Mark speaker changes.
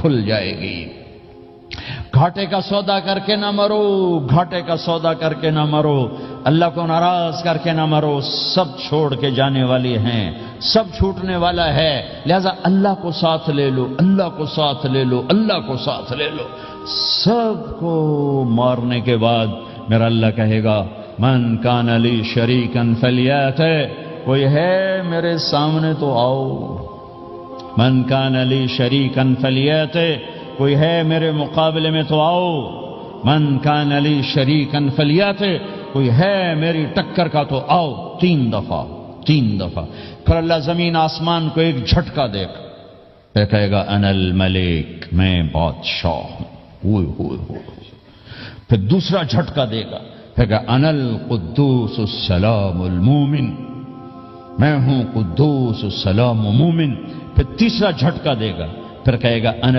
Speaker 1: کھل جائے گی۔ گھاٹے کا سودا کر کے نہ مرو، گھاٹے کا سودا کر کے نہ مرو، اللہ کو ناراض کر کے نہ مرو، سب چھوڑ کے جانے والی ہیں، سب چھوٹنے والا ہے، لہذا اللہ کو ساتھ لے لو، اللہ کو ساتھ لے لو، اللہ کو ساتھ لے لو۔ سب کو مارنے کے بعد میرا اللہ کہے گا من کان لی شریکن فلیات، کوئی ہے میرے سامنے تو آؤ، من کان لی شریکن فلیات، کوئی ہے میرے مقابلے میں تو آؤ، من کان لی شریکن فلیات، کوئی ہے میری ٹکر کا تو آؤ، تین دفعہ۔ پھر اللہ زمین آسمان کو ایک جھٹکا دے گا، پھر کہے گا انا الملک، میں بادشاہ ہوں، ہوئے۔ پھر دوسرا جھٹکا دے گا، پھر کہا انا القدوس السلام المومن، میں ہوں قدوس السلام مومن۔ پھر تیسرا جھٹکا دے گا، پھر کہے گا انا